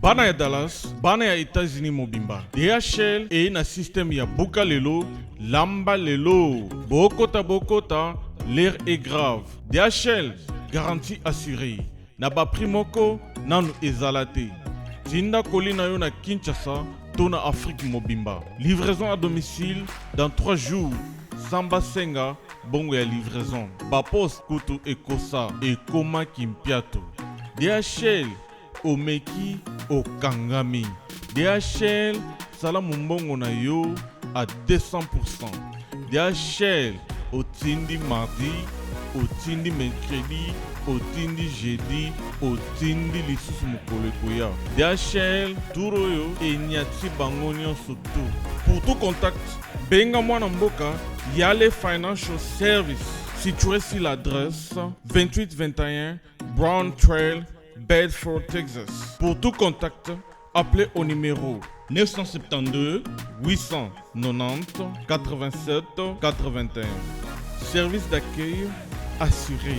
bana ya Dallas, bana ya États-Unis mobimba. DHL et na système ya buka lelo, lamba lelo. Bokota, l'air est grave. DHL, garantie assurée. Na ba primoko, nanu ezalate. Tinda kolina yo na Kinshasa, tona Afrique mobimba. Livraison à domicile dans 3 jours. Samba Senga, bongo ya livraison. Bapos kutu ekosa, ekoma kimpiato. DHL, omeki okangami. DHL, salamu mbongo na yo à 200%. DHL, otindi mardi, otindi mercredi, otindi jeudi, otindi lisusu mokolo ekoya. DHL, turoyo enyati bango nyonso tu. Pour tout contact, benga mwana mboka Yale Financial Service, situé sur l'adresse 2821 Brown Trail, Bedford, Texas. Pour tout contact, appelez au numéro 972 890 87 81. Service d'accueil assuré.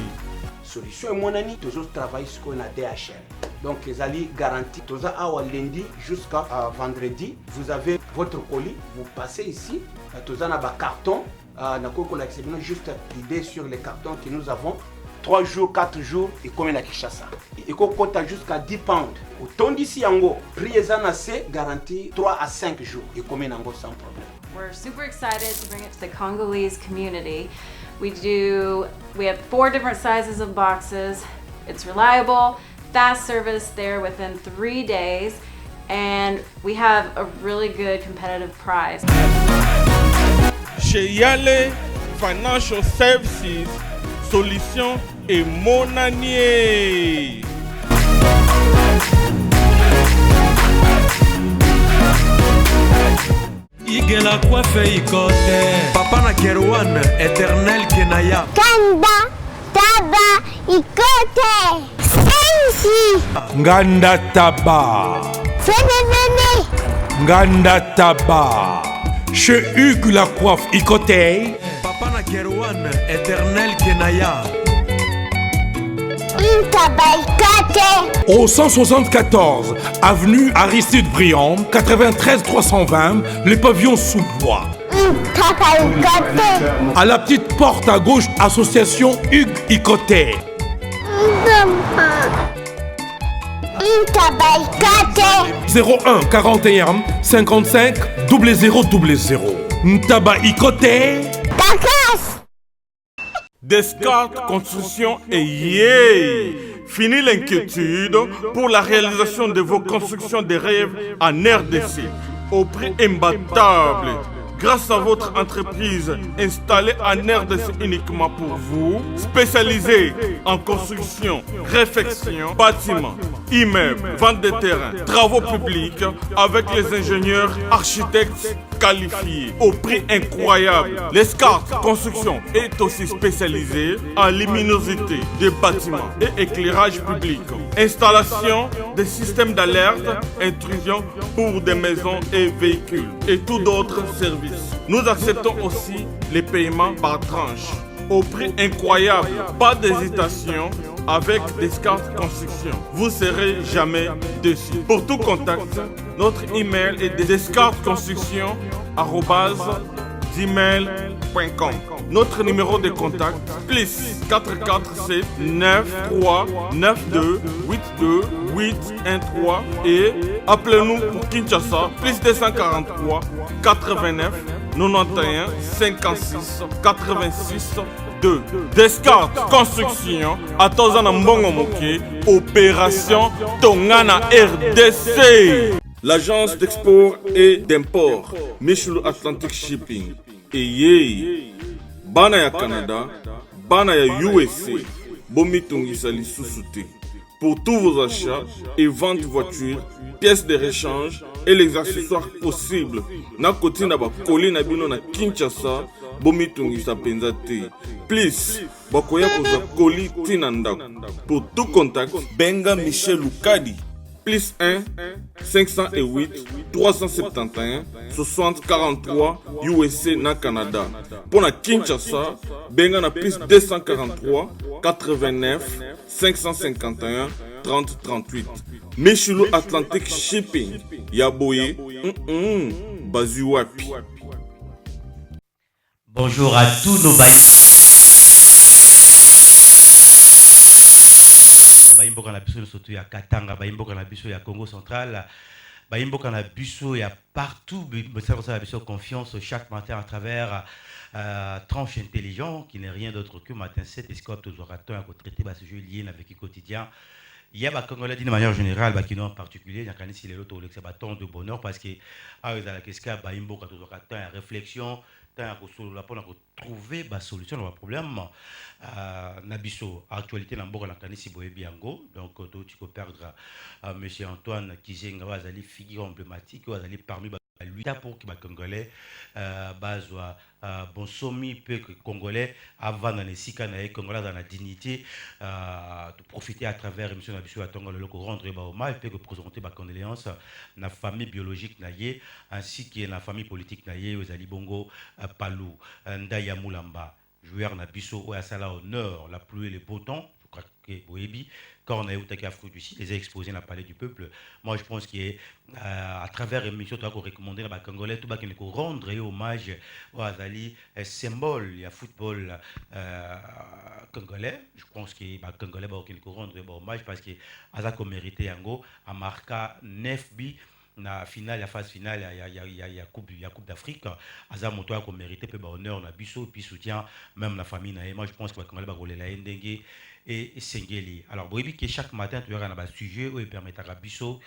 Solution et mon ami, toujours travailler sur qu'on a DHL. Donc, les alliés garantis, tous à lundi jusqu'à vendredi, vous avez votre colis, vous passez ici, tous à un carton, juste l'idée sur les cartons que nous avons, 3 jours, 4 jours, et comme la Kinshasa. Et qu'on compte jusqu'à 10 pounds. Autant d'ici, prix assez garanti 3 à 5 jours, et comme sans problème. We're super excited to bring it to the Congolese community. We have 4 different sizes of boxes. It's reliable, fast service there within 3 days, and we have a really good competitive price. Chez Yale Financial Services, solution et monanier. Igela coiffe ikote Papa na Kerouan, éternel Kenaya Kanda, taba, ikote Sensi Nganda taba Fenenene Nganda taba Chez Hugues la coiffe ikote Papa na Kerouan, éternel Kenaya Ikote Au 174 avenue Aristide Briand, 93 320, les pavillons sous bois. À la petite porte à gauche, association Hugues Ikoté. 01 41 55 0000. Ntaba Ikoté. Descartes Construction et yeah! Fini l'inquiétude pour la réalisation de vos constructions de rêves en RDC au prix imbattable. Grâce à votre entreprise installée en RDC uniquement pour vous, spécialisée en construction, réfection, bâtiments, immeubles, vente de terrains, travaux publics avec les ingénieurs architectes qualifiés au prix incroyable. L'escarpe Construction est aussi spécialisée en luminosité des bâtiments et éclairage public. Installation des systèmes d'alerte, intrusion pour des maisons et véhicules et tout d'autres services. Nous acceptons aussi les paiements par tranche au prix incroyable. Pas d'hésitation avec Descartes Construction. Vous serez jamais déçus. Pour tout contact, notre email est descartesconstruction@gmail.com. Notre numéro de contact plus 447 93 92 82 813 et appelez-nous pour Kinshasa plus 243 89 91 56 86 2. Descartes Construction à Tozana Mbongo Moké, opération Tongana RDC. L'agence d'export et d'import Michel Atlantic Shipping. Et yé, bana ya Canada, bana ya USA, bomitongisa lisusu. Pour tous vos achats et ventes de voitures, pièces de rechange et les accessoires possibles. Na koti na ba koli na bino na Kinshasa, bomitongisa penza te. Please, bakoya koza koli tina ndako. Pour tout contact, benga Michel Lukadi. Plus 1 508 371 60 43 USA na Canada. Pour na Kinshasa, benga na plus 243 89 551 30 38. Meshulu Atlantic Shipping Yaboye Bazu wapi. Bonjour à tous nos Baimboka na biso surtout ya Katanga, Baimboka na biso ya Congo central, Baimboka na biso ya partout, ça biso confiance chaque matin à travers Tranche Intelligent qui n'est rien d'autre que matin 7 escorte aux orateurs à traiter ce jeu lié avec le quotidien. Il y a des Congolais d'une manière générale, qui en particulier, il y a des autres de bonheur parce que qu'est-ce qu'il y a Baimboka aux orateurs, réflexion, pour trouver la solution à problème. Nabiso, actualité, Namboka, Nakanisi Boebiango, donc tu peux perdre M. Antoine Kizenga, Wazali, figure emblématique, Wazali parmi lui, pour que les Congolais, bon sommet, peu que Congolais, avant dans les Sika, Congolais dans la dignité, de profiter à travers M. Nabiso à Tongo, le rendre hommage, peut que présenter ma condoléance, la famille biologique naïe, ainsi que la famille politique naïe, Wazali Bongo, Palou, Ndaya Moulamba, joueur Nabiso, où à la honneur, la pluie et le beau temps, je crois que Boébi, quand on a eu Afrique du Sud, les a exposés dans le palais du peuple. Moi, je pense qu'à travers l'émission, tu as recommandé les Congolais, tout le monde rendre hommage aux Azali, symbole, il y a football congolais. Je pense que les Congolais vont rendre hommage parce que Azako mérité Yango, a marqué 9 buts. Na finale, la phase finale, il y a Coupe d'Afrique. Azam Moto a mérité peu honneur na biso puis soutien même la famille na. Moi je pense que Congolais va rouler la Ndengue et Sengeli. Alors oui que chaque matin tu auras un sujet où il permettra à biso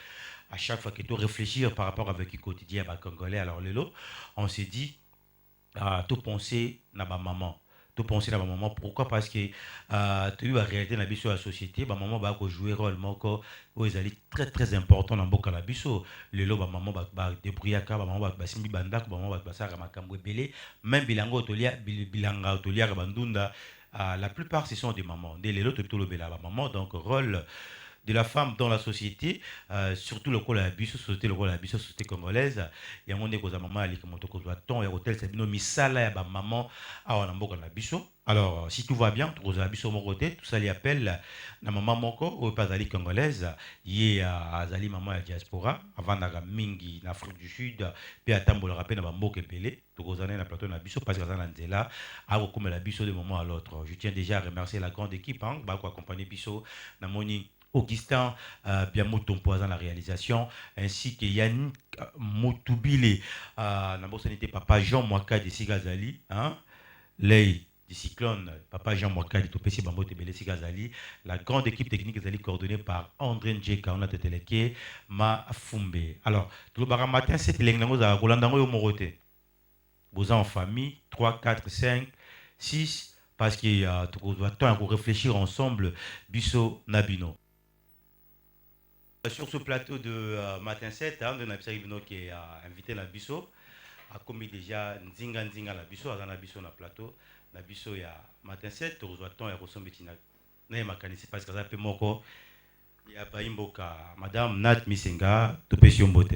à chaque fois que tu réfléchir par rapport avec le quotidien à Congolais. Alors Lélo, on s'est dit tout penser na ba maman. Tout penser à ma maman. Pourquoi? Parce que tu as eu la réalité dans la société. Ma maman va jouer un rôle très très important dans le la biso. Le lot, ma maman va débrouiller, ma maman va simbi bandak, ma maman va faire makambo belé. Même bilango otolia, bilanga otolia bandunda. La plupart ce sont des mamans. Des les lots tout le bela maman. Donc rôle de la femme dans la société, surtout le rôle de la biso, société le rôle de la biso, société congolaise. Il y a mon école maman ali comme to ko ton et hôtel c'est bino misala ya ba maman a on mboka na biso. Alors si tout va bien, tu la biso mon côté, tout ça lui appelle na maman moko ou pas ali congolaise, yé azali maman ya diaspora avant na mingi na Afrique du Sud, puis atambola rappel na mboka pelé, tu kozana na plateau na biso parce que ça na nzela a comme la biso de moment à l'autre. Je tiens déjà à remercier la grande équipe ba ko accompagner biso na moni Augustin Biamoto Poison la réalisation, ainsi que Yannick Motoubile, Papa Jean Mwaka de Sigazali, Lei du Cyclone, Papa Jean Mwaka de Topesi Bambo Tebele Sigazali, la grande équipe technique est coordonnée par André Ndjeka, on a Teteleke, Ma Fumbe. Alors, tout le matin, c'était l'Engango à Rolandango et Morote. Vous en famille, 3, 4, 5, 6, parce qu'il y a tout le temps pour réfléchir ensemble, Bisso Nabino. Sur ce plateau de Matin 7, on a qui est invité à Bisso, a commis déjà Nzinga la Bisso, à la Bisso na plateau, na Bisso il y a Matin 7, tu reçois ton et ressemble à na makanisi parce que ça peut moko il y a Baimboka, Madame Nat Misenga, tu peux si on botte.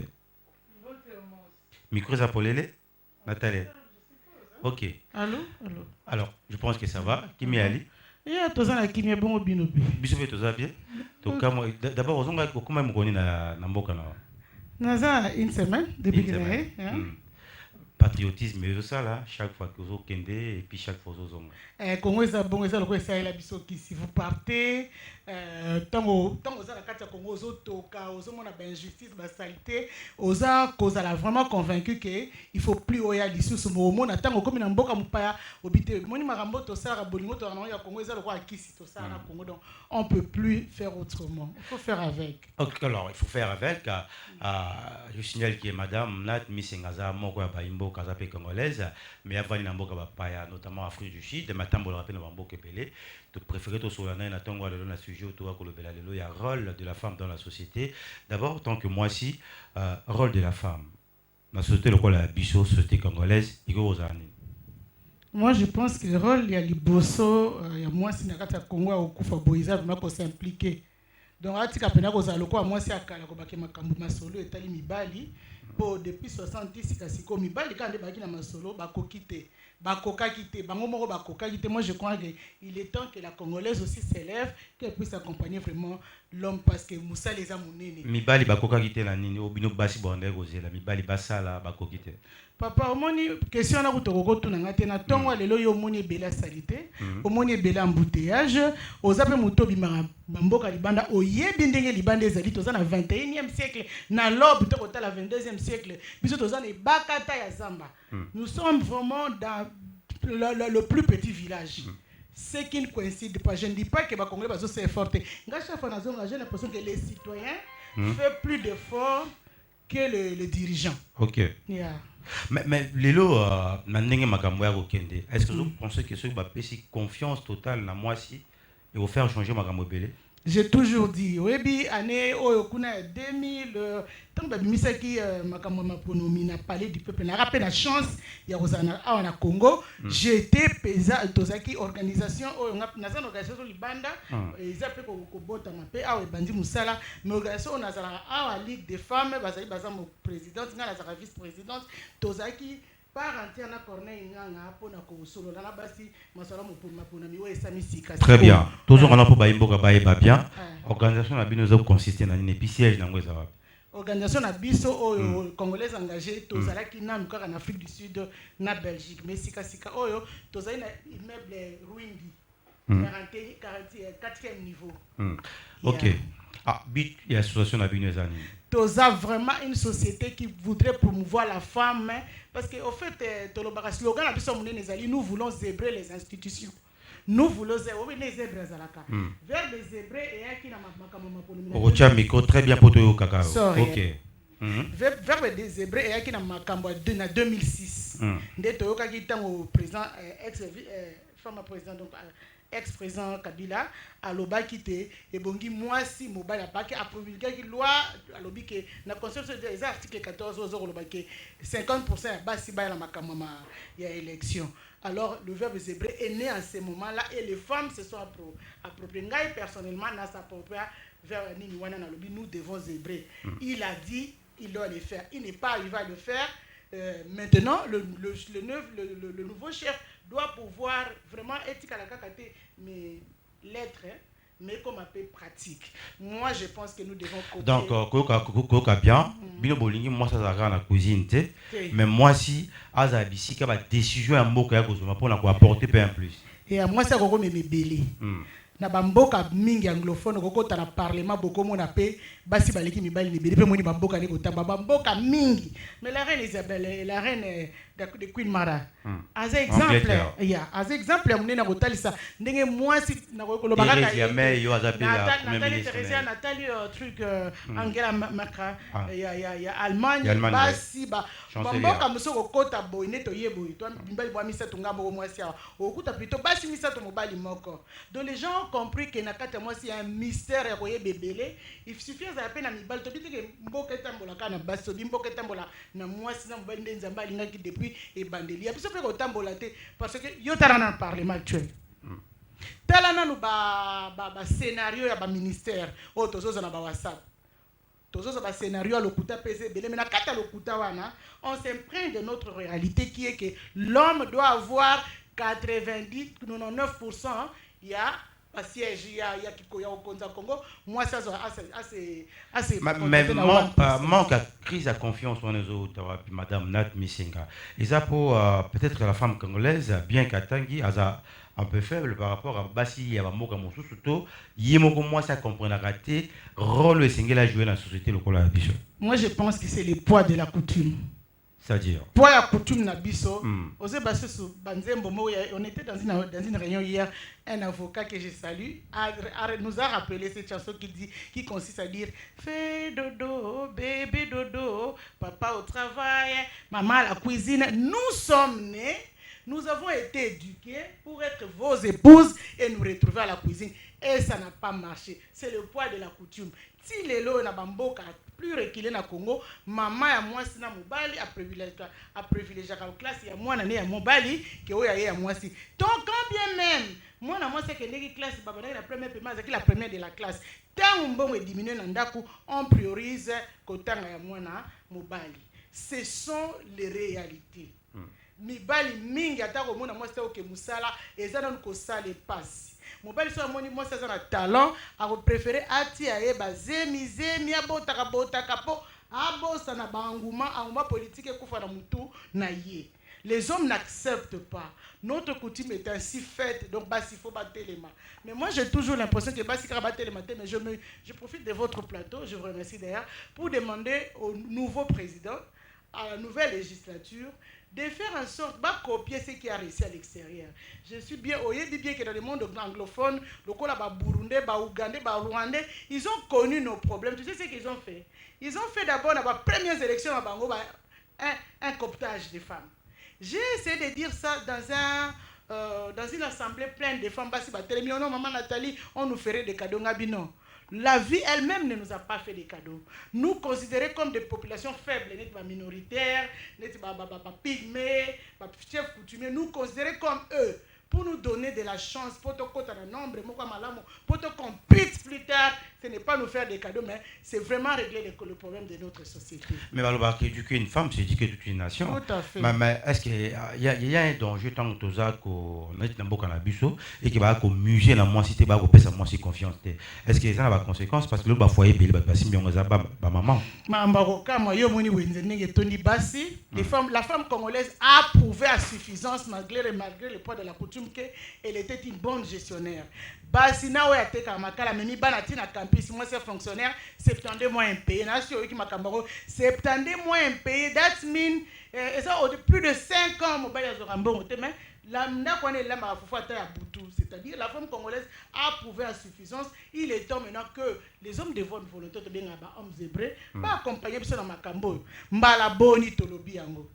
Micro ça pour l'élé, Nathalie. Ok. Allô? Alors, je pense que ça va. Qui m'y allé? Il y a tous les qui m'y bon bien. Bisous fait tout ça bien. D'abord, on va comment me connaît na mboka na. Naza une semaine depuis que patriotisme et tout ça là, chaque fois que vous kende et puis chaque fois que vous Congo est bon, c'est le quoi ça la biso qui si vous partez tant la carte Congo aux toka aux hommes on a injustice, la saleté, aux cause la vraiment convaincu que il faut plus oya l'issue ce moment attend comme na mboka mupaya obité moni marambo to ça bolingo to na ya Congo est le quoi qui si to ça na Congo donc on peut plus faire autrement, il faut faire avec. OK, alors il faut faire avec je signale que madame Nat Misengaza moko ya baimbo kazape congolaise mais avant na mboka bapaya notamment Afrique du Sud matambo le rappel na mboka pelé tu préférais to solana na tongo le na sujet to ko le belalo il y a rôle de la femme dans la société. D'abord tant que moi si rôle de la femme dans la société le la biso société congolaise il go ozani. Moi je pense que le rôle il y a liboso il y a moi si na kata Congo au kufa boiza vraiment ko s'impliquer. Donc atika pena ko za loko moi si akala ko bakema kambu masolo etali mibali Po depuis 70 kasiko mibali quand baki na masolo bakokite bakokakite bango moko bakokakite. Moi je crois que il est temps que la congolaise aussi s'élève, qu'elle puisse accompagner vraiment l'homme parce que Moussa les a monene mibali bakokakite na nini obino basi bonde kozela mibali basala bakokite. Papa, omoni question na kutoko tuna ngate na tongo lelo yo moni bela salité, omoni bela embouteillage, ozape muto bimara mboka libanda oyebi ndenge libanda ezali toza na 21e siècle na lobe to kota la 22e siècle biso toza na bakata ya zamba. Nous sommes vraiment dans le plus petit village. Ce qui ne coïncide pas, je ne dis pas que les Congolais sont forts. J'ai l'impression que les citoyens font plus d'efforts que les dirigeants. Ok. Yeah. Mais lelo nandenge makambo ya kokende. Est-ce que vous pensez que ceux qui ont confiance totale na moi si et vous faire changer makambo belé? J'ai toujours dit, webi année kuna 2000 tant ba misaki makambo maponomi na palais du peuple na rappel la chance ya kozana na Congo. J'étais pesa tozaki organisation na zana organisation libanda ezape ko bota mape awe bandi musala mais organisation na zana a ligue des femmes bazali bazamo présidente ngana za vice présidente tozaki par entière na Corneille nganga pona ko solo la basi masala mapona miwe esami sika. Très bien. Toujours on a pour baimboka baeba bien. Organisation na bino zo consister na ni siège na ngweza wapi? Organisation na biso oyo congolais engagé tozalaki na mukaka na Afrique du Sud na Belgique mais sika oyo tozali na immeuble Rwindi 44e niveau. OK. Ah, bit il y a association na bino ezani. Toza vraiment une société qui voudrait promouvoir la femme parce que au fait tolobaka slogan na biso munene ezali nous voulons zébrer les institutions. Nous voulons zébrer zalaka. Vers les zébrés et qui na makambo maponomi. Ocha micro très bien pour toi kaka. OK. Vers les zébrés et qui na makambo na 2006. Nde toyoka ki tango président femme président donc ex-président Kabila aloba kité et bongi mwasi mobile apaki a promulgué qui loi alobi que na constitution des articles 14 oloba que 50% basi ba la makamama ya élection. Alors le verbe zébré est né en ce moment-là et les femmes se sont appropriées. Ngai personnellement na s'approprie vers nini wana na lobi nous devons zébrer. Il a dit il doit le faire. Il n'est pas arrivé à le faire. Maintenant, le nouveau chef doit pouvoir vraiment être à la kakate, mais l'être, mais comme un peu pratique. Moi, je pense que nous devons copier. Donc, koka bien, bino bolingi moi ça sera la cuisine, mais moi si azabisi ka ba décision ya mboka ya kozoma pour na ko apporter peu en plus. Et moi ça ko me belé. Na bamboka mingi anglophone kokota na parlement boko mona pe basi baleki mibali ni bele pe moni bamboka ne kotamba bamboka mingi mais la reine Isabelle la reine de Queen Mara as exemple as exemple ya munena kotalisa ndenge mwasi na koloba kaka Nathalie truc Angela Merkel ya Allemagne basi bamboka musoko kota boy neto yebo to mibali bwa misato ngambo mwasi ya okuta plutôt basi misato mobali moko donc les gens compris que nakata moi c'est un mystère ya koyeba belé il suffit za peine na mibali to bitike mboka tambola kana baso mboka tambola na mwasi na mobali ndenza mbali ngaki depuis et bandeli biso pe ko tambola te parce que yo tala na parlement actuel tala na no ba scénario ya ba ministère o tozoza na ba WhatsApp tozoza ba scénario lokuta pese belé mais na kata lokuta wana on s'imprègne de notre réalité qui est que l'homme doit avoir 90-99% il y a siège il y a kikoya au Congo moi ça assez mais manque à crise à confiance en les autres madame Nat Misenga et ça pour peut-être la femme congolaise bien qu'atangi a un peu faible par rapport à basi ya bamoka mosusu to yemoko moi ça comprendre raté rôle le single à jouer dans la société locale biso. Moi je pense que c'est le poids de la coutume. C'est-à-dire pour la coutume na biso ose baso banzembo mo on était dans une réunion hier un avocat que je salue nous a rappelé cette chanson qui consiste à dire fais dodo bébé dodo papa au travail maman à la cuisine. Nous sommes nés, nous avons été éduqués pour être vos épouses et nous retrouver à la cuisine et ça n'a pas marché. C'est le poids de la coutume. Si les lots na bamboka plus reculé na Congo, maman ya mwasi na mobali a privilégié la classe ya mwana ne ya mobali ke oya ya mwasi. Donc quand bien même moi na mwasi ke ndeki classe baba na la première paiement c'est la première de la classe. Tant mbongo diminuer na ndaku on priorise kotanga ya mwana mobali. ce sont les réalités. Mibali mingi atako mona moi c'est OK musala ezana ko sale passe. Mobali so moni moi c'est un talent a préféré ati ayeba zemi abotaka po abosa na banguma anguma politique ekufa na mutu na ye. Les hommes n'acceptent pas. Notre coutume est ainsi faite, donc il faut battre les mains. Mais moi, j'ai toujours l'impression que Bassi battre les mains, mais je profite de votre plateau, je vous remercie d'ailleurs, pour demander au nouveau président, à la nouvelle législature, de faire en sorte de copier ce qui a réussi à l'extérieur. Je suis bien, bien que dans le monde anglophone, le Burundais, Ougandais, Rwandais, ils ont connu nos problèmes. Tu sais ce qu'ils ont fait? Ils ont fait d'abord, dans les premières élections, un cooptage des femmes. J'ai essayé de dire ça dans une assemblée pleine de femmes. Non, maman Nathalie, on nous ferait des cadeaux. Non. La vie elle-même ne nous a pas fait des cadeaux. Nous considérés comme des populations faibles, minoritaires, pygmées, chefs coutumiers, nous considérés comme eux. Pour nous donner de la chance, pour qu'on puisse plus tard, ce n'est pas nous faire des cadeaux, mais c'est vraiment régler le problème de notre société. Mais alors, éduquer une femme, c'est éduquer toute une nation. Tout à fait. Mais est-ce qu'il y a un danger tant que tu as qu'on est dans le bureau et qu'il va y avoir un musée dans la cité, va avoir moins de confiance. Est-ce que ça a des conséquences parce que le foyer est maman. La femme congolaise a prouvé à suffisance, malgré le poids de la coutume, qu'elle était une bonne gestionnaire. Basina oya teka makala memi bana tina campus moi c'est fonctionnaire 72 mois impayé na sio ki makambaro 72 mois impayé that mean et ça au plus de 5 ans mobile azorambongo te mais la mna kone la mafufu ata ya butu, c'est-à-dire la femme congolaise a prouvé à suffisance. Il est temps maintenant que les hommes de bonne volonté de bien ba hommes hébreux ba accompagner biso na makambo mbala boni tolobi yango.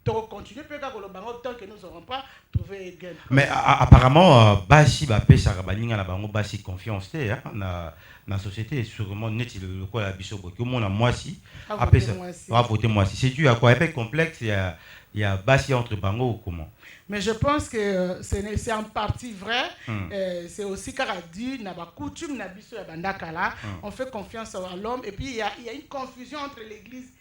Donc continuer peut-être tant que nous n'aurons pas trouvé gain. Mais apparemment Bassi va payer sa rabaninga na bango Bassi confiance na la société sûrement net le quoi la bisobo que mon moi si après ça va voter moi si c'est dû à quoi un peu complexe il y a Bassi entre bango ou comment. Mais je pense que c'est en partie vrai. C'est aussi car a dit na ba coutume na biso ya bandakala on fait confiance à l'homme et puis il y a une confusion entre l'église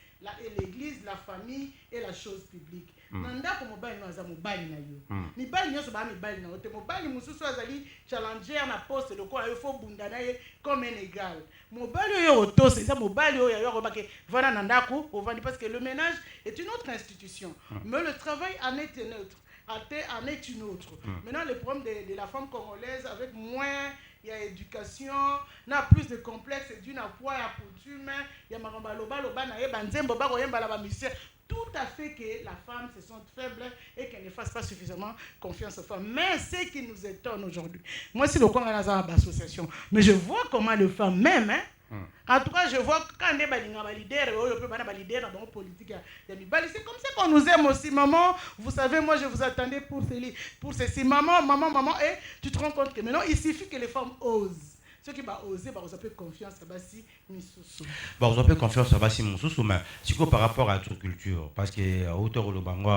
la famille et la chose publique. Nanda ko mobali no aza mobali na yo. Mibali nyoso ba mibali na yo te mobali mususu azali challenger na poste de quoi il faut bundana ye comme un égal. Mobali yo oto c'est ça mobali yo ya ko ba ke vana nanda ko ovandi parce que le ménage est une autre institution. Mais le travail en est un autre. En est une autre. Maintenant le problème de la femme congolaise avec moins il y a éducation, n'a plus de complexe, d'une poids à coutume, il y a marambaloba loba na ebanzembo ba koyemba la misère. Tout à fait que la femme se sente faible et qu'elle ne fasse pas suffisamment confiance aux femmes. Mais ce qui nous étonne aujourd'hui, moi c'est le coin dans l'association, mais je vois comment les femmes même en tout cas, je vois quand on est leader, dans politique, c'est comme ça qu'on nous aime aussi, maman. Vous savez, moi je vous attendais pour ceci, maman, et tu te rends compte que maintenant il suffit que les femmes osent. Ceux qui vont oser, vous avez confiance à Bassi Missoussou. Vous avez confiance à Bassi Missoussou, mais c'est quoi par rapport à l'agriculture? Parce que à hauteur où le Bango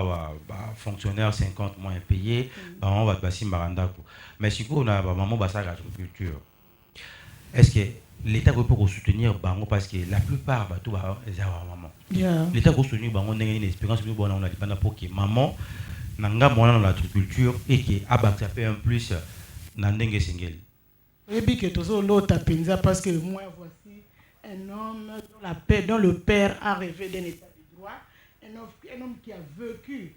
fonctionnaire 50 mois impayés, on va Bassi Marandako. Mais c'est quoi on a maman Bassa l'agriculture? Est-ce que l'État peut soutenir Bango parce que la plupart de tout maman. L'État peut soutenir Bango, on a une expérience on a dépendant pour que maman n'anga dans l'agriculture et que abattre un plus n'andenge singeli. Et puis que tous l'autre penza parce que moi voici un homme dont le père a rêvé d'un état de droit, un homme qui a vécu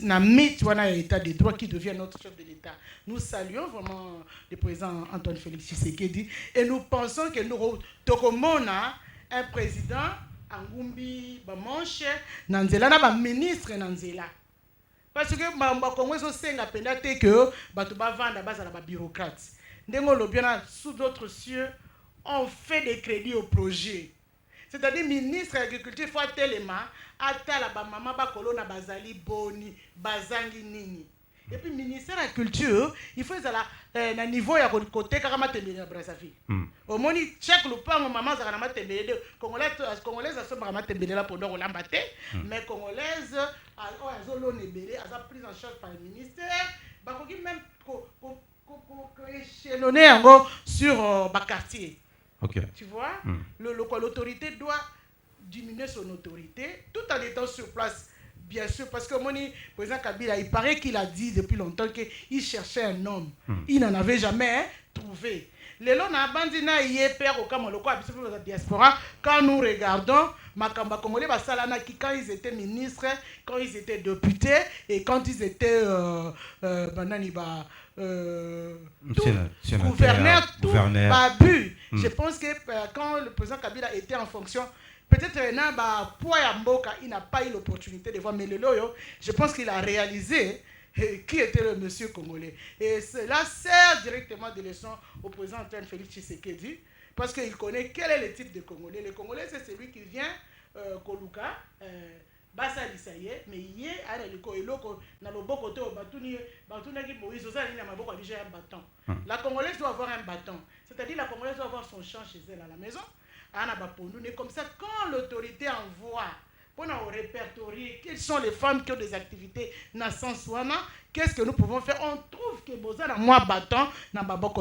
la mythe voilà l'état de droit qui devient notre chef de l'État. Nous saluons vraiment le président Antoine Félix Tshisekedi et nous pensons que nous tokomona un président Angumbi Bamanche Nanzela na ba ministre Nanzela. Parce que ba Congo so senga penda te que bato ba vanda bazala ba bureaucrates. Ndengolo bien sous d'autres cieux on fait des crédits au projet. C'est-à-dire ministre de l'agriculture faut tellement atala ba mama ba kolona bazali boni bazangi nini. Et puis ministère de la culture il faut à niveau ya côté karama tembele na Brazzaville. Au moni chaque lupango maman za na tembele congolaise a somba na tembele la pendant olamba te mais congolaise azolo nebele a prise en charge par le ministère ba koki même ko échelonner encore sur ba quartier. Okay. Tu vois l'autorité doit diminuer son autorité tout en étant sur place. Bien sûr, parce que le président Kabila, il paraît qu'il a dit depuis longtemps qu'il cherchait un homme. Il n'en avait jamais trouvé. Les lots na bandina yé père au Kamoloko à la diaspora. Quand nous regardons Makamba Congolais Basalana qui quand ils étaient ministres, quand ils étaient députés et quand ils étaient gouverneurs, tout babu. Je pense que quand le président Kabila était en fonction, peut-être il n'a pas eu l'opportunité de voir, mais le loyo, je pense qu'il a réalisé qui était le monsieur congolais. Et cela sert directement de leçon au président Antoine Félix Tshisekedi, parce qu'il connaît quel est le type de Congolais. Le Congolais, c'est celui qui vient, Koluka, Basa Lisaye, mais il y a un bâton. La Congolaise doit avoir un bâton. C'est-à-dire la Congolaise doit avoir son champ chez elle à la maison. Comme ça, quand l'autorité envoie, pour nous répertorier quelles sont les femmes qui ont des activités naissance, qu'est-ce que nous pouvons faire? On trouve que Boza a moins bâton,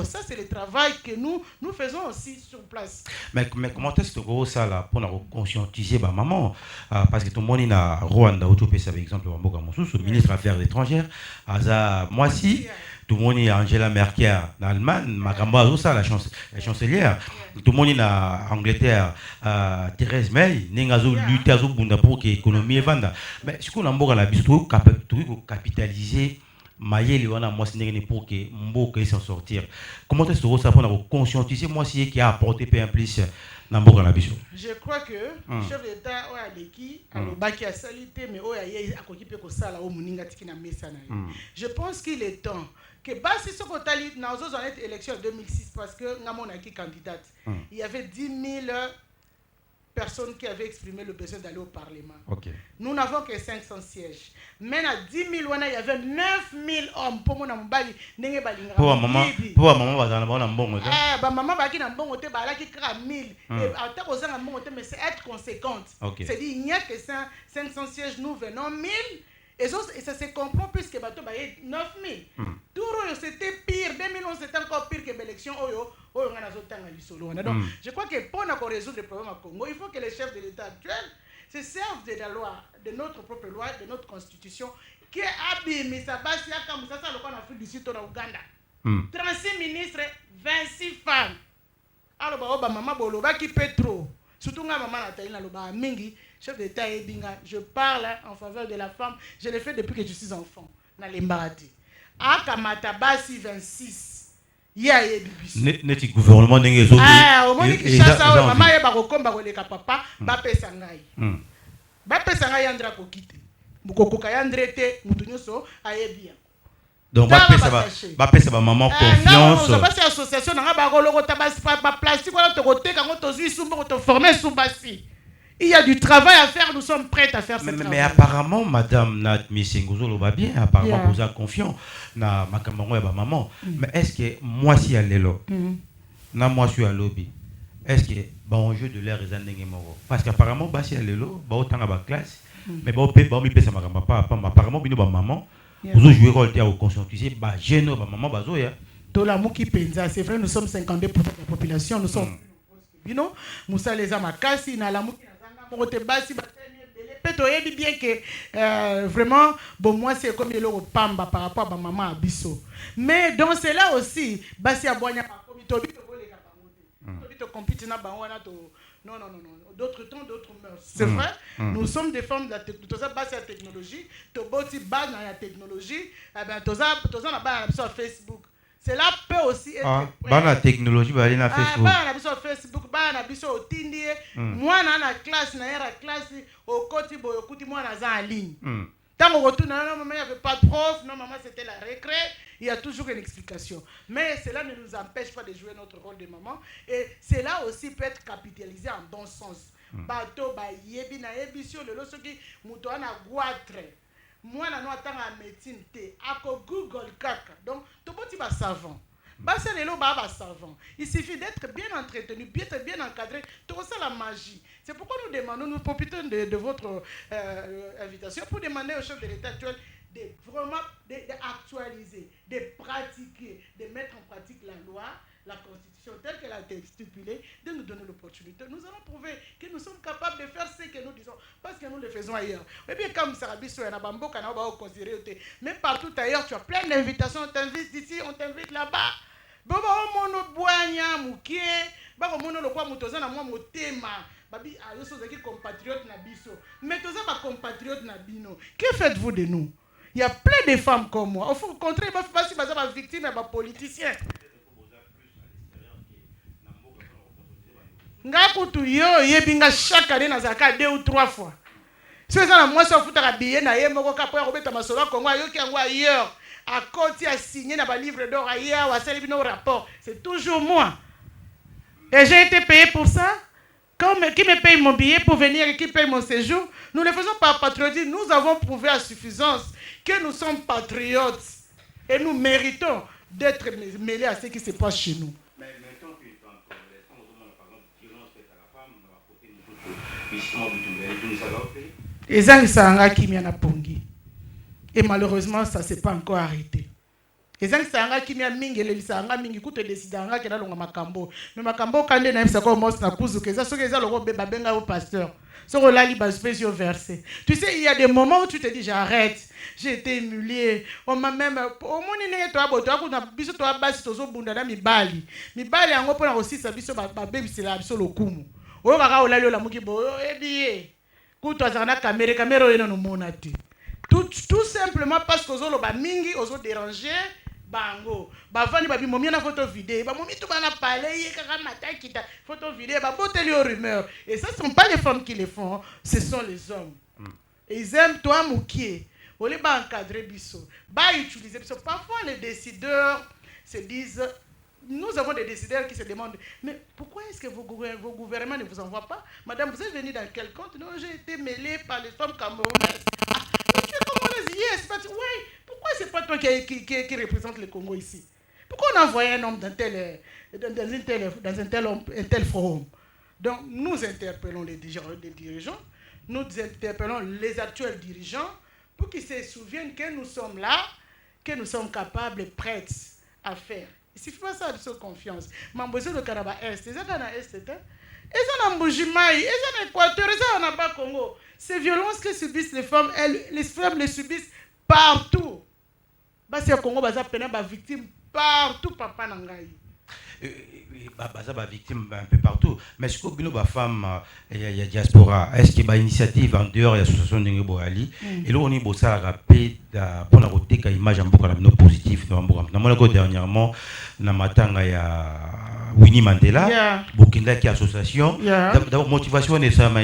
ça c'est le travail que nous faisons aussi sur place. Mais comment est-ce que ça là pour nous conscientiser maman, parce que tout le monde est à Rwanda, au Tchopé, par exemple, le ministre des Affaires étrangères, moi si. Tout le monde est Angela Merkel en Allemagne, Magamba, ça, la chancelière. Tout le monde est en Angleterre, Thérèse May, Nengazo lutte pour que l'économie vende. Mais ce qu'on a besoin de capitaliser, mailler moi pour que Mboka s'en sortir. Comment est-ce que ça pour conscientiser moi si qui a apporté un plus je crois que le chef d'État a salité, mais je pense qu'il est temps que si ce qu'on a dit dans les élections en 2006, parce que nous avons été candidate, il y avait 10 000 personnes qui avaient exprimé le besoin d'aller au Parlement. Nous n'avons que 500 sièges. Mais à 10 000, il y avait 9 000 hommes. Pour maman, maman, mais c'est être conséquente. C'est-à-dire qu'il n'y a que 500 sièges, nous venons 1000. Et ça se comprend puisque bateau baye 9000. Tout c'était pire. 2011 c'était encore pire que l'élection. Donc je crois que pour résoudre les problèmes à Congo, il faut que les chefs de l'État actuel se servent de la loi, de notre propre loi, de notre constitution, qui est abîmée. Ça passe comme ça, le en Afrique du Sud, en Ouganda. 36 ministres, 26 femmes. Alors, maman Boloba qui peut trop. Surtout maman Nathalie Naloba Mingi, chef d'État et Binga. Je parle en faveur de la femme. Je l'ai fait depuis que je suis enfant. Dans les Mbaradi. À Kamatabasi 26. Il y a des gouvernement des autres. Au moins, maman est barokomba koleka papa, bape sangai. Bape sangai andra kokite. Mukokoka yandrete mutunyoso aebia. Donc bape ça maman confiance. Ça passe association na ba koloko tabasi pa plastique wala to koteka ngo tozui sumbo to former subasi. Il y a du travail à faire, nous sommes prêts à faire ce travail. Mais apparemment, Madame Nat Missengozo va bien, apparemment, vous êtes confiant na makambango ya ba maman. Mais est-ce que moi si à l'élo, na moi suis à lobby, est-ce que bon jeu de l'air est ndenge moko? Parce qu'apparemment, ba si à l'élo, ba autant à ba classe, mais ba mi pesa makamba pas apparemment bino ba maman, vous jouez rôle de conscientiser ba jeune ba maman bazo ya. Tola muki penza, c'est vrai nous sommes 52% de la population, nous sommes bino, Moussa les amakasi na la muki peut-être bien que vraiment bon moi c'est comme le pamba par rapport à ma maman Abisso, mais dans cela aussi basi abonya non d'autres temps d'autres mœurs, c'est vrai. Nous sommes des femmes de la technologie, toboti bas dans la technologie, toza na ba sur Facebook. Cela peut aussi être la technologie va aller sur Facebook. Sur Facebook, sur Tindi. Moi na classe na era classe au côté boyokuti moi na en ligne. Tant qu'on retourne, non maman il y avait pas de prof, non maman c'était la récré, il y a toujours une explication. Mais cela ne nous empêche pas de jouer notre rôle de maman et cela aussi peut être capitalisé en bon sens. Bato ba yebi na yebi sur le losoki muto na guatre. Moi, je suis en médecine, Google kaka. Donc, tout le monde est savant. Savant. Il suffit d'être bien entretenu, bien encadré. Tout ça, la magie. C'est pourquoi nous demandons, nous profitons de votre invitation pour demander au chef de l'État actuel de vraiment d'actualiser, de pratiquer, de mettre en pratique la loi la Constitution telle qu'elle a été stipulée, de nous donner l'opportunité. Nous allons prouver que nous sommes capables de faire ce que nous disons, parce que nous le faisons ailleurs. Et bien, comme Sarabiso et Nabambo, même partout ailleurs, tu as plein d'invitations, on t'invite d'ici, on t'invite là-bas. Bobo mono boanya mukie, bako mono lokwa mutoza na mwa motema. Babi ayoso zaki compatriote na biso. Mais toza ba compatriote na bino. Que faites-vous de nous? Il y a plein de femmes comme moi. Au fond, au contraire, il va pas si baza ba victime ba politicien. Ngakutu yo yebinga chaque année na zaka 2 ou 3 fois. C'est ça la moi ça futa ka billet na ye moko ka po robeta masolo Congo ayoki yango ailleurs. À côté à signer dans le livre d'or ailleurs ou à servir nos rapports. C'est toujours moi. Et j'ai été payé pour ça. Qui me paye mon billet pour venir et qui paye mon séjour? Nous ne le faisons pas patriotisme. Nous avons prouvé à suffisance que nous sommes patriotes. Et nous méritons d'être mêlés à ce qui se passe chez nous. Mais maintenant que tu as par exemple, violence faite à la femme, on va porter et malheureusement, ça ne s'est pas encore arrêté. Et ça, c'est un qui m'a mingi, les sanga mingi, écoute, décidé à que là, on a macambo. Mais macambo, quand on a ça commence à cause que ça, ce que ça, le roi benga au pasteur. Ce que là, il va spécial verset. Tu sais, il y a des moments où tu te dis, j'arrête. J'ai été humilié. On m'a même, au moins, il y a toi, on a biso toi, basi, tozo bundana mi bali. Mi bali, on va aussi sa biso, baby, c'est la biso le kumu. O kaka olali la muki bo, ebiye. Kuto azana caméra, eno no monati. Tout simplement parce que os ba mingi os déranger bango ba vani ba bi momi na photo vidéo ba momi tout bana parler ye kaka mata kita photo vidéo ba boteli aux rumeurs et ça sont pas les femmes qui les font, ce sont les hommes. Et ils aiment toi moukié oli ba encadrer biso ba utiliser biso. Parfois les décideurs se disent, nous avons des décideurs qui se demandent, mais pourquoi est-ce que vos gouvernements ne vous envoient pas? Madame, vous êtes venue dans quel compte? Non, j'ai été mêlée par les femmes camerounaises. Yes, but oui, pourquoi c'est pas toi qui représente le Congo ici? Pourquoi on a envoyé un homme dans un tel forum? Donc nous interpellons les dirigeants, nous interpellons les actuels dirigeants pour qu'ils se souviennent que nous sommes là, que nous sommes capables et prêts à faire. Il suffit pas ça de se confiance. Mambozo le Canada Est, les Canada Est, ils ont un Mbujimaï, ils ont un Équateur, ils ont un bas Congo. Ces violences que subissent les femmes les subissent partout. Parce que Congo baza pena ba victime partout papa nangai. Baza ba victime un peu partout. Mais est-ce que bino ba femme il y a diaspora, est-ce qu'il y a initiative en dehors de l'association de Boali et là on est bossa rapide pour la route ka image en beaucoup na positif dans Mboka. Na mona ko dernièrement na matanga ya Winnie Mandela, Burkina qui association. D'abord motivation et ça m'a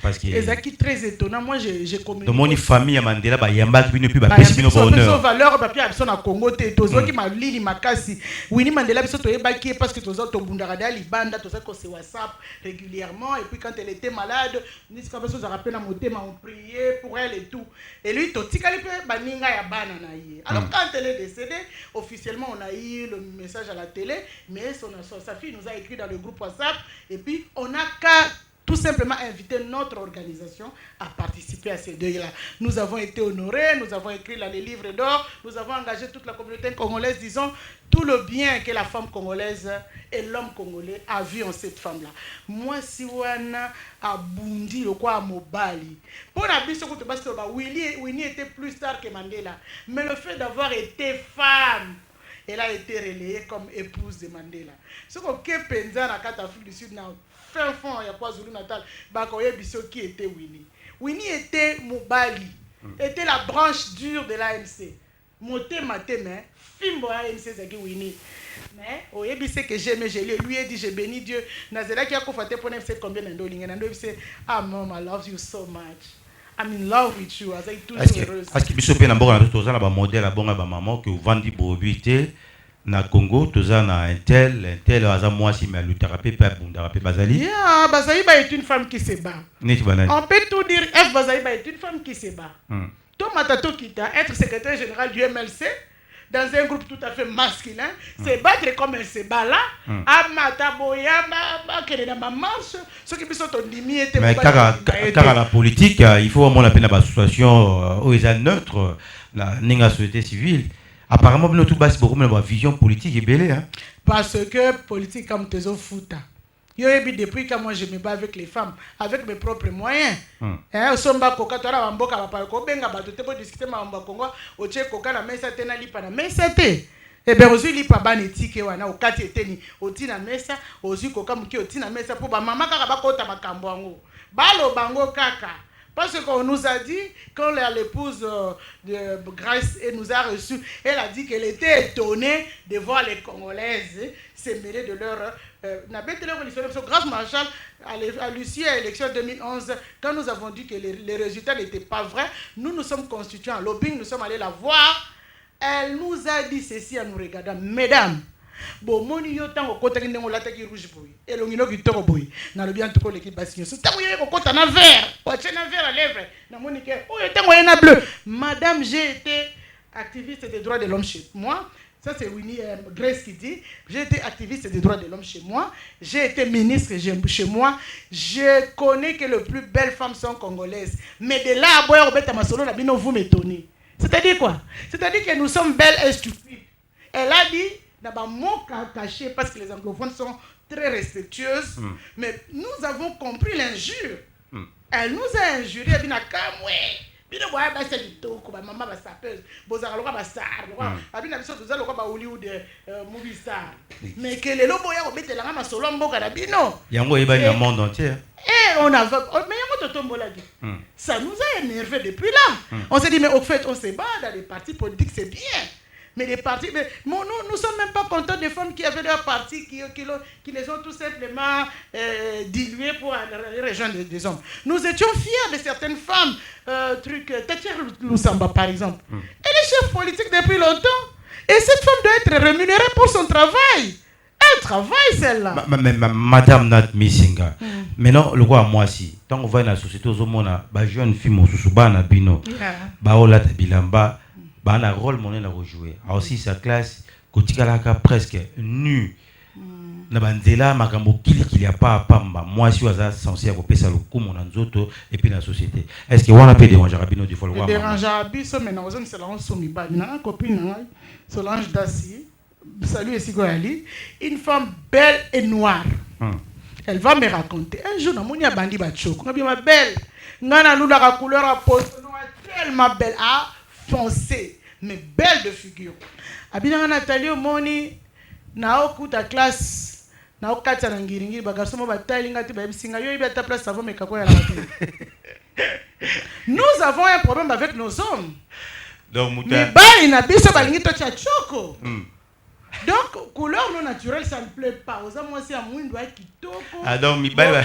parce que c'est qui très étonnant. Moi j'ai communiqué. Dans mon famille Mandela ba yamba qui ne plus ba pesi bino bonheur. Valeur ba pia biso na Congo te tozo ki malili makasi. Winnie Mandela biso to yebaki parce que tozo to bundara da libanda tozo ko se WhatsApp régulièrement et puis quand elle était malade, ni ce que ça rappelle na motema on priait pour elle et tout. Et lui to tikali pe baninga ya bana na ye. Alors quand elle est décédée, officiellement on a eu le message à la télé, mais sa fille nous a écrit dans le groupe WhatsApp et puis on n'a qu'à tout simplement inviter notre organisation à participer à ces deuils-là. Nous avons été honorés, nous avons écrit dans les livres d'or, nous avons engagé toute la communauté congolaise, disons, tout le bien que la femme congolaise et l'homme congolais a vu en cette femme-là. Moi, si wana a bundi le quoi à Mobali, pour la biso que Winnie était plus tard que Mandela, mais le fait d'avoir été femme, elle a été relayée comme épouse de Mandela. Ce que Penza na carte Afrique du Sud na fin fond ya KwaZulu Natal, bakoye biso qui était Winnie. Winnie était Mobali, était la branche dure de l'ANC. Moté mateme, fimbo ANC zaki Winnie. Mais oyebi c'est que j'aime, je lui ai dit j'ai béni Dieu. Nazela qui a conforté pour n'importe combien d'andolinga nando c'est ah mom I love you so much. I'm in love with you. As I toujours heureuse. Est-ce que biso pe na mboka na toza na ba modèle abonga ba maman que vandi bobité na Congo toza na un tel aza mwasi mais le thérapie pe bunda pe bazali. Yeah, Bazali est une femme qui se bat. On peut tout dire, F Bazali est une femme qui se bat. Tomatato Kita, être secrétaire général du MLC, dans un groupe tout à fait masculin, se battre comme elle se bat là, mais car à la politique, il faut au moins la peine d'association où ils sont neutres, la société civile. apparemment nous tout bas beaucoup mais vision politique est belle hein. Parce que politique comme tes fouta. Depuis que moi je me bats avec les femmes, avec mes propres moyens. Somba koka tora bamboka ba ko benga ba te pour discuter ma mba Congo, o che koka na mesa te na lipa na mesa te. Et bien aussi lipa ba netike wana o kati eteni, o tina mesa, ozi koka muki o tina mesa pour ba mama kaka ba kota makambo ngo. Balo bango kaka. Parce qu'on nous a dit, quand l'épouse de Grace nous a reçus, elle a dit qu'elle était étonnée de voir les Congolaises se mêler de leur... Grâce Marshall, à l'issue à l'élection 2011, quand nous avons dit que les résultats n'étaient pas vrais, nous nous sommes constitués en lobbying, nous sommes allés la voir. Elle nous a dit ceci en nous regardant. Mesdames, bon moni yo tango kota kindengo lataki rouge boy elongino kitoko boy na lobi antoko l'équipe bassinyo so tango yeko kota na vert oche na vert à lèvres na moni ke oyo tango na bleu. Madame, j'ai été activiste des droits de l'homme chez moi. Ça c'est Winnie Grace qui dit. J'ai été activiste des droits de l'homme chez moi. J'ai été ministre chez moi. Je connais que les plus belles femmes sont congolaises. Mais de là à boire au bête à ma solo, vous m'étonnez. C'est-à-dire quoi? C'est-à-dire que nous sommes belles et stupides. Elle a dit d'abord mot caché parce que les anglophones sont très respectueuses, mais nous avons compris l'injure. Elle nous a injuré, elle a dit bino boya ba se litoko ba mama ba sapeuse bozaka loka ba star loka abina biso toza loka ba Hollywood movie star mais que lelo boya ko betela nga masolo mboka na bino yango eba na monde entier et on a mais yango totombola dit ça nous a énervé depuis là. On s'est dit mais au fait on se bat dans les partis politiques, c'est bien. Mais les partis, mais nous ne sommes même pas contents des femmes qui avaient leur parti, qui les ont tout simplement dilués pour aller rejoindre des hommes. Nous étions fiers de certaines femmes, Tatière Lusamba par exemple. Elle est chef politique depuis longtemps. Et cette femme doit être rémunérée pour son travail. Elle travaille celle-là. Madame Nat Missinga. Maintenant, le roi moi si, tant qu'on va dans la société, aux hommes, on jeune fille, on se bat na bino, baola tabilamba. Bah, un rôle mon a rejoué. Aussi sa classe, kotikalaka presque nu. Na bandela makambo kili qu'il y a pas pamba. Moi si waza censé accomplir ça le coup mon anzoto et puis la société. Est-ce que on a pas déranger rabino du follow? Déranger abiso mais na ozon c'est la on somi ba. Na copine na Solange Dassi. Salut Esigo Ali, une femme belle et noire. Elle va me raconter. Un jour, dans mon bandi bachoko, ma belle, ngana lula la couleur à peau tellement belle, foncée, mais belle de figure. Abina Nathalie Omoni, na okuta classe, na okata na ngiringi bagaso mo batali ngati ba bisinga yo ibeta place ça va me kako ya la. Nous avons un problème avec nos hommes. Donc mais ba ina biso balingi to cha choko. Donc, couleur non naturelle, ça ne plaît pas. Aux hommes, c'est un mouindou qui toko. Ah, donc, mi bail.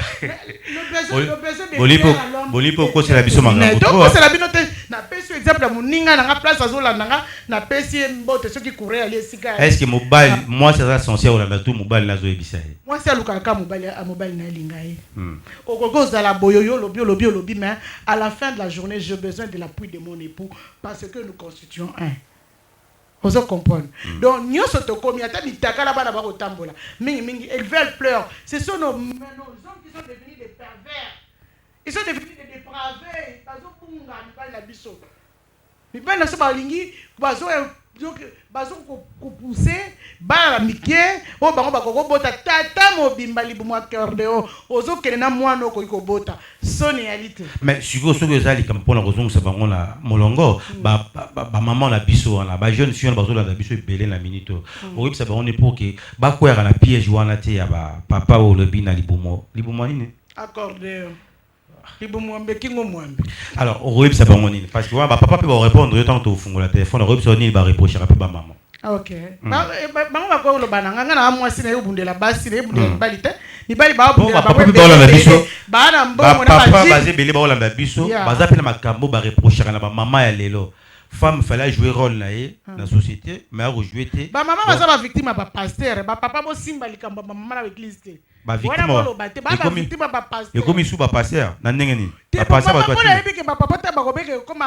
Bolipo, c'est la biso manga. Donc, c'est la binote. Na pesi exemple la muninga na place azola nanga na pesi mbote ceux qui couraient aller sika. Est-ce que mobile moi c'est ça censé on a tout mobile nazo ebisa. Moi c'est lukaka mobile à mobile na lingaye. Okoko za la boyoyo lobi mais à la fin de la journée j'ai besoin de l'appui de mon époux parce que nous constituons un. On se comprend. Donc, nous sommes comme ils veulent pleurer. Ce sont nos hommes qui sont devenus des pervers. Ils sont devenus des dépravés. Bazo pousser ba mike o bango bakoko bota tata mobimba libumu accordéon ozo kelena mwana ko bota son réalité. Mais siko so que ça li comme pona kozongo sa bango na molongo ba maman na biso na ba jeune fille bazo la biso belé na minute o ça bango ne pour que ba kwera na piège wana te ya ba papa o lobi na libumu nini accordéon. Alors, au rep, ça va en parce que papa peut répondre tant que tu la téléphone, au rep, ça va reprocher à maman. Ok. Maman va quoi le bananga na moi si na yobunde la basi na yobunde balite. Ni bali ba obunde la papa ba la biso. Ba na mbo na papa basé belé ba la biso. Baza pe na makambo ba reprocher na ba maman ya lelo. Femme fallait jouer rôle na la société, mais a rejouer té. Ba maman baza ba victime ba pasteur, ba papa bo simba likamba ba maman na église té. Ba victime ba pasteur. Et comme ils sont ba pasteur, na ndenge ni. Ba pasteur ba toi. Ba biki ba papa ta ba ko beke comme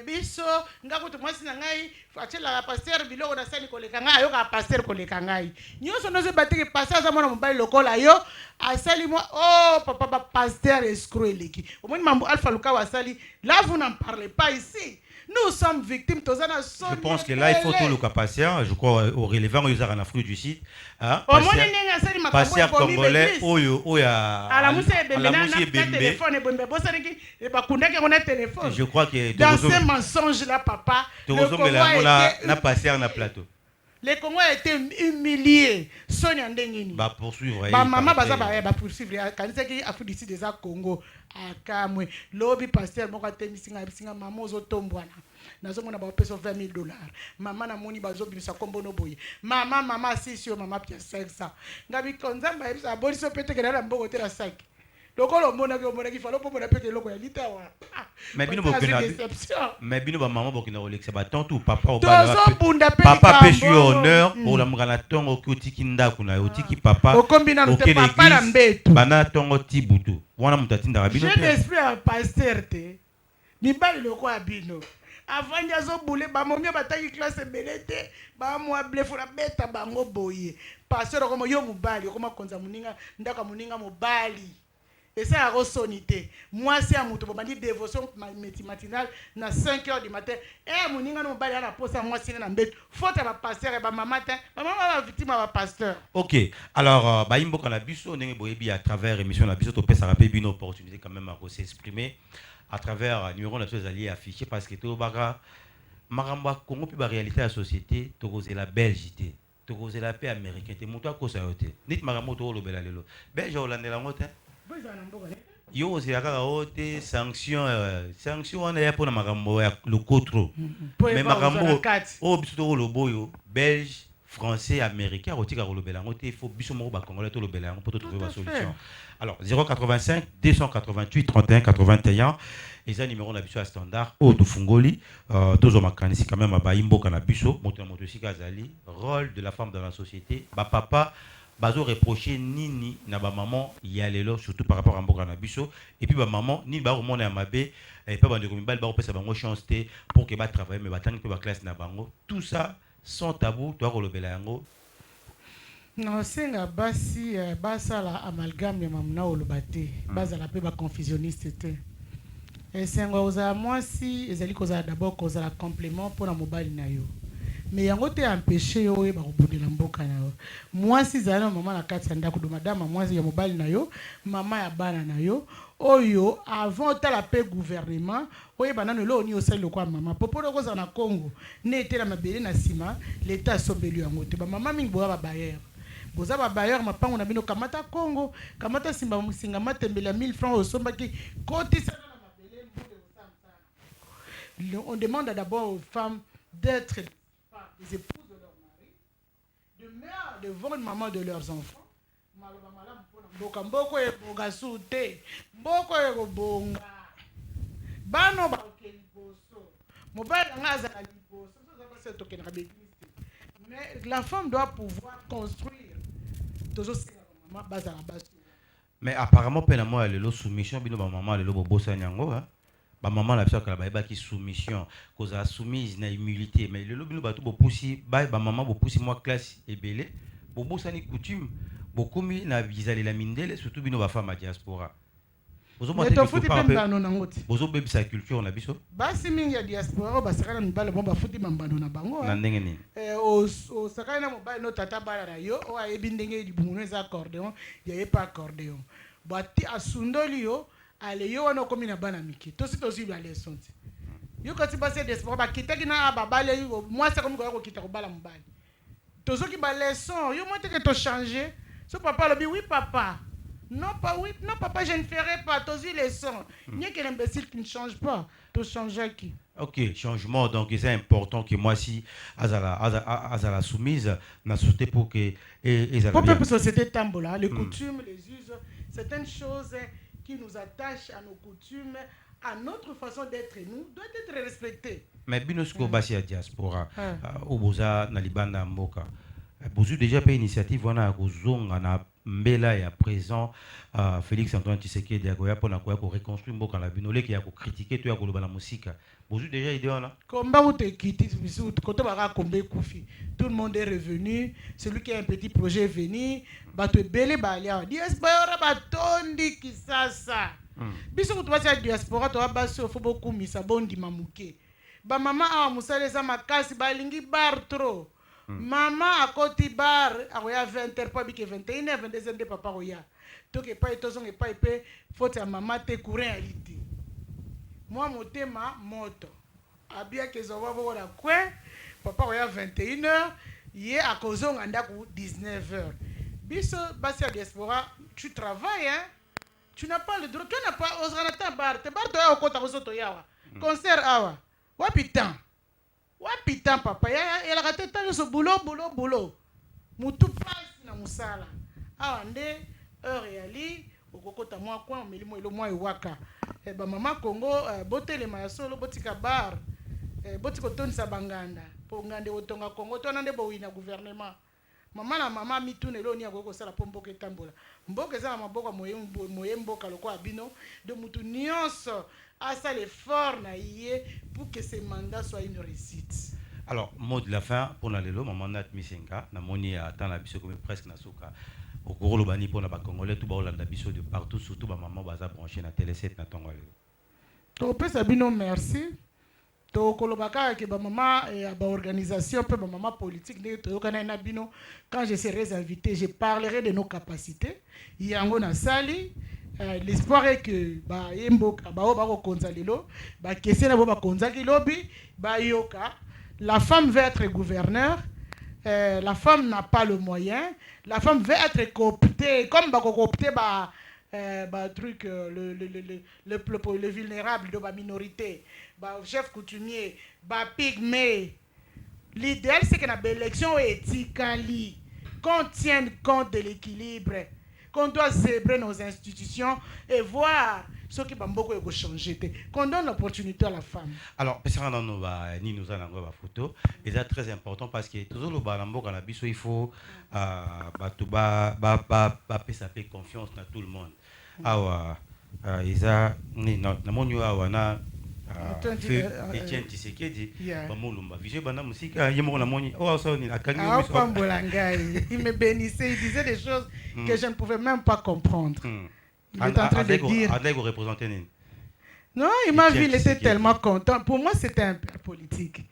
biso ngako to mwasi na ngai achela pasteur biloko na sani koleka ngai yo ka pasteur koleka ngai. Nyoso nozo bateke pasteur za mona mobali lokola yo asali moi papa pasteur escroc eleki. Au moins mambo Alpha Luka wasali là vous n'en parlez pas ici. Nous sommes victimes. Je pense que là, il faut tout le cas patient. Je crois au relevant, ils ont en Afrique du Sud. Patient congolais, je crois que dans ces mensonges-là, papa, le Congo les Congolais a été humiliés. Sonia Ndengini. Poursuivre. Maman va poursuivre. Quand c'est Afrique du Sud des Congo, à Kamwe, lobby pasteur, mon côté singa maman aux tombouana. Nazo mona ba peso $20,000. Maman na moni bazo bimisa kombo no boye. Maman si sur maman pia 500. Ngabi konza ba ebisa boliso pete ke na mboko te la 5. Lokolo mona ki falo po mona peke loko ya lita wa. Mais bino bokina. Mais bino ba maman bokina Rolex ba tontu papa o ba. Papa pèse honneur pour la mugana tongo kutiki ndaku na otiki papa. Okombina te papa na mbetu. Bana tongo tibutu. Wana mutatinda rabino. Je l'esprit à pasteur te. Ni bali loko abino. Avant nyazo boule ba momia bataki classe belete ba mwa blefo la beta bango boye. Pasteur comme yo mubali comme konza muninga ndaka muninga mubali. Et ça a ressonité. Moi, c'est un mouton. Je dis dévotion matinale à 5 h du matin. Et mon ninga no bali na posa moi c'est na mbet. Faut à pasteur et maman matin. Maman va victime à pasteur. OK. Alors ba imbo kana biso ndenge boyebi à travers émission na biso to pesa rapé une opportunité quand même à s'exprimer à travers numéro na tous alliés affiché parce que to baka maramba Congo puis ba réalité la société to cause la Belgique. To cause la paix américaine. Te muto ko sa yote. Nit maramba to lo bela lelo. Belge holandais ngote. Yo c'est la haute sanction on est pour makambo ya lokotro mais makambo o biso lo boyo belge français américain otika ko lobela ngote il faut biso mo ba congolais to lobela ngo pour trouver une solution. Alors 085 288 31 81 et ça numéro na biso à standard o to fungoli tozo makanisi quand même ba imboka na biso moto na moto sika zali rôle de la femme dans la société ba papa bazo reprocher nini na ba maman ya lelo surtout par rapport à mboka na biso et puis ba maman ni ba remona ya mabe et pas bande ko mibal ba opesa bango chance te pour que ba travailler mais ba tangi pe ba classe na bango tout ça sans tabou to ko lobela yango non senga basi basala amalgame ya mamna olobate bazala pe ba confusionniste te et senga oza mwasi ezali koza d'abord koza la complément pour la mobile na yo. Mais yango te empêcher yo ba kobundela mboka na yo. Mwasi zala maman na kati ndako do madame mwasi ya mobile na yo, maman ya bana na yo. Oyo avant ta la paix gouvernement, oyo banano lo ni osali lo kwa maman. Popo loko za na Congo, ne était la mabele na sima, l'état sombeli yango te. Ba maman mingi boya ba bailleur. Boza ba bailleur mapango na bino kamata Congo, kamata simba musinga matembela 1000 francs osomba ki koti sana na mabele mbule osam. On demande d'abord aux femmes d'être des épouses de leur mari, de mère, de bonne maman de leurs enfants. Mboko e bonga soute, mboko e bonga. Bano ba keliboso. Mobile ngaza keliboso, ça va se toquer na l'église. Mais la femme doit pouvoir construire. Toujours c'est la maman base à la base. Mais apparemment pena moi le soumission bino ba maman le bobosa nyango hein. Ba maman la biso kala ba ki soumission cause a soumise na humilité mais le lobino ba to bopusi ba maman bopusi moi classe ebele bobosa ni coutume bokomi na bizali la mindele surtout bino ba femme diaspora bozo mo te futi pembano na ngoti bozo bebi sa culture na biso basi mingi ya diaspora ba sakana mibale bomba futi mambano na bango na ndenge nini o sakana mobile no tata bala na yo o ayebi ndenge libungu eza accordéon ya yepa accordéon bati asundoli yo ale yo wana komi na bana miki tosi la leçon yo kati basi diaspora ba kitaki na babale yo moi c'est comme ko kita ko bala mbali tozo ki ba leçon yo monte que to changer so papa lobi oui papa. Non, pas oui, non, papa, je ne ferai pas. Tous les sons. Il n'y a qu'un imbécile qui ne change pas. Tu changes qui? Ok, changement. Donc, c'est important que moi, si, à la soumise, na société pour que. Pour la société tambola, les coutumes, les us, certaines choses qui nous attachent à nos coutumes, à notre façon d'être nous, doivent être respectées. Mais binosko basi à diaspora, au boza na libanda mboka. Bozu déjà pris initiative, on a kozonga na mbela ya présent Félix Antoine Tshisekedi akoya pona koya ko reconstruire mboka la binole qui a ko critiquer to ya ko loba la musique. Bozu déjà idée on a. Combat ou te quitter bisu côté baka kombe kufi. Tout le monde est revenu, celui qui a un petit projet est venu, bato belé balia. Diaspora batondi kisasa. Bisu ko to basi diaspora to basi ofo beaucoup misa bondi mamuke. ba mama awa musala eza makasi balingi bar trop. Mama akoti bar akoya 20h po bike 21h 22h nde papa koya. Toke epai tozonga epai pe faute ya mama te courant ya liti. Moi motema moto. Abia kezova bola kwe papa koya 21h ye akozonga ndaku 19h. Biso basi ya diaspora tu travailles hein. Tu n'as pas le droit, tu n'as pas osranata bar, te bar toya okota kosoto yawa. Concert awa. Wapitan papa ya la kate tanyo so boulot. Mutu passe na musala. Awa nde heure yali okokota mwa kwa melimo elo mwa iwaka. Ba mama Congo botele ma solo botika bar. Botiko tonisa banganda. Po ngande otonga Congo to nande bo wina gouvernement. Mama na mama mitune lo ni akoko sala po mboka etambola. Mboka eza na maboko moye mboka lokwa abino de mutu nyonso asa l'effort na yé pour que ce mandat soit une réussite. Alors, mot de la fin pour la lelo maman Nat Misenga na moni ata na biso comme presque na soka. Au Koro Lobani pour na ba congolais tout ba olanda biso de partout surtout ba maman baza branché na télé 7 na tongo lelo. To pesa bino merci. To kolobaka ke ba mama et ba organisation pe ba mama politique ne to kana na bino quand je serai invité je parlerai de nos capacités. Yango na sali l'espoir est que ba yemboka ba ba ko konza lelo ba kese na ba konza ki lobi ba yoka la femme veut être gouverneur. La femme n'a pas le moyen. La femme veut être cooptée comme ba coopter ba truc le vulnérable de la minorité, chef coutumier, pygmée. L'idéal c'est que l'élection éthique qu'on tienne compte de l'équilibre, qu'on doit zébrer nos institutions et voir ce qui va beaucoup changer, qu'on donne l'opportunité à la femme. Alors, ni nous allons voir photo, et c'est très important parce que toujours le balambo quand il faut confiance dans tout le monde. Awa isa ni na monyo awa na Etienne Tshisekedi bamulumba vision bana musika yemo na moni oh ça ni akangi il me bénissait, il disait des choses que je ne pouvais même pas comprendre. Il est en train de dire non, il m'a vu, il était tellement content. Pour moi, c'était un père politique.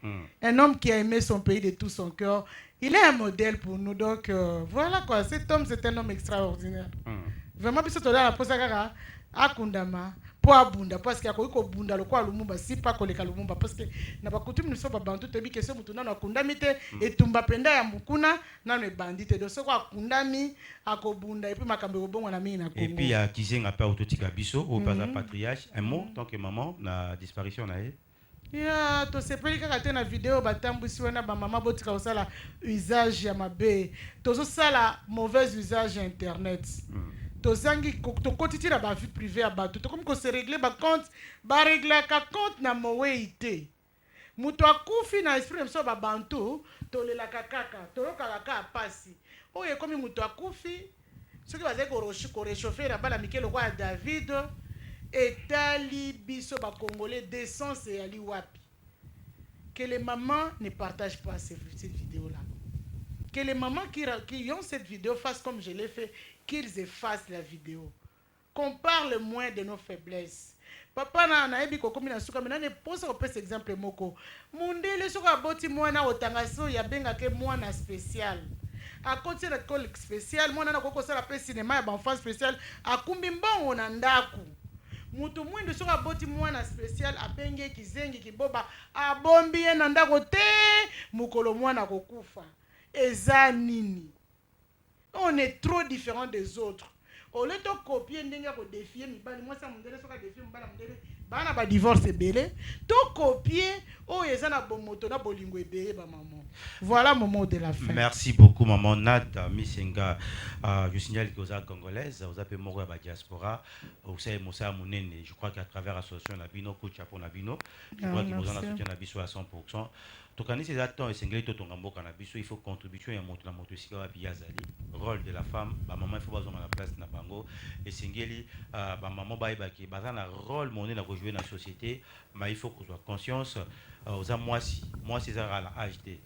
Un homme qui a aimé son pays de tout son cœur. Il est un modèle pour nous. Donc, voilà quoi. Cet homme, c'est un homme extraordinaire. Vraiment, puis c'est la posaka akundama po abunda parce que akoiko bunda lokwa lumumba si pas koleka lumumba parce que na ba coutume nous so ba bantu tebi que ce mutuna na kundami te etumba penda ya mukuna na ne bandite do so kwa kundami akobunda et puis makambe obongo na mina Congo. Et puis ya kizenga pa autotika biso au pasa patriarche un mot tant que maman na disparition na ye. Ya to sepeli kaka te na vidéo batambusi wana ba mama botika osala usage ya mabe tozo sala mauvais usage internet. Tozangi to kotitira ba vie privée à bato to comme ko se régler ba compte ba régler ka compte na moweite muto akufi na esprit mso ba bantu to lela kaka to loka ka pasi oye comme muto akufi ce qui va dire ko réchauffer la bala mikelo kwa David etali biso ba congolais d'essence et ali wapi que les mamans ne partagent pas cette vidéo là, que les mamans qui ont cette vidéo fassent comme je l'ai fait, qu'ils effacent la vidéo, qu'on parle moins de nos faiblesses. Papa na ebi ko komi na suka mena ne posa ko pesa exemple moko mundele soka boti mwana otangaso ya benga ke mwana spécial a côté de l'école spéciale mwana na koko sala pe cinéma ya enfant spécial akumbi mbongo na ndaku mutu mwendo soka boti mwana spécial abenge kizengi kiboba abombi ye na ndako te mukolo mwana kokufa eza nini. On est trop différents des autres. Au lieu de copier ndenge ko défier mibali moi ça mundele soka défier mbala mundele bana ba divorce belé to copier o ezana bomoto na bolingo ebeye ba maman. Voilà mon mot de la fin. Merci beaucoup maman Nat Misenga. Je signale que vous êtes congolaise, vous avez mort à la diaspora, vous savez Moussa Mounene, je crois qu'à travers l'association Nabino coach pour Nabino, je crois que vous en soutien Nabiso à 100%. Donc, quand ces attentes et singlés tout en cannabis, il faut contribuer à monter la motocyclette à Biazali. Rôle de la femme, bah maman il faut pas la place na bango et singlés, bah maman bah qui bah un rôle monnaie à rejouer dans la société, mais il faut qu'on soit conscience aux moi c'est ça à l'âge de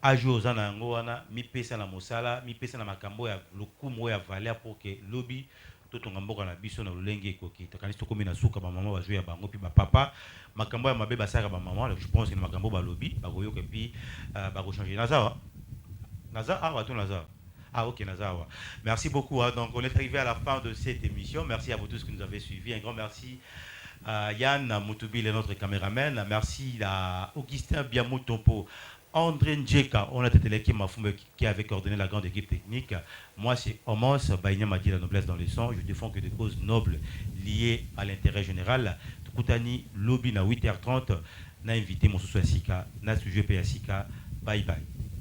âge aux anangoana mi pesa na mosala mi pesa na makambo ya lokumu ya valeur pour que lobby totonga mboka na biso na lolenge ekoki takanisi tokomi na suka bamama bazwi ya bango mpe bapapa makambo ya mabe basalaka bamama je pense que makambo balobi bakoyoka epi bakochange nazawa naza awa to nazawa. Ah ok nazawa. Merci beaucoup hein. Donc on est arrivé à la fin de cette émission. Merci à vous tous qui nous avez suivis. Un grand merci à Yann Moutoubil et notre caméraman. Merci à Augustin Biamoutompo, André Ndjeka, on a été qui avait coordonné la grande équipe technique. Moi, c'est Omos Baïnia m'a dit la noblesse dans les sons. Je défends que des causes nobles liées à l'intérêt général. Tukutani, lobby à 8h30. Na invité mon sous Sika, na sujet Sika. Bye bye.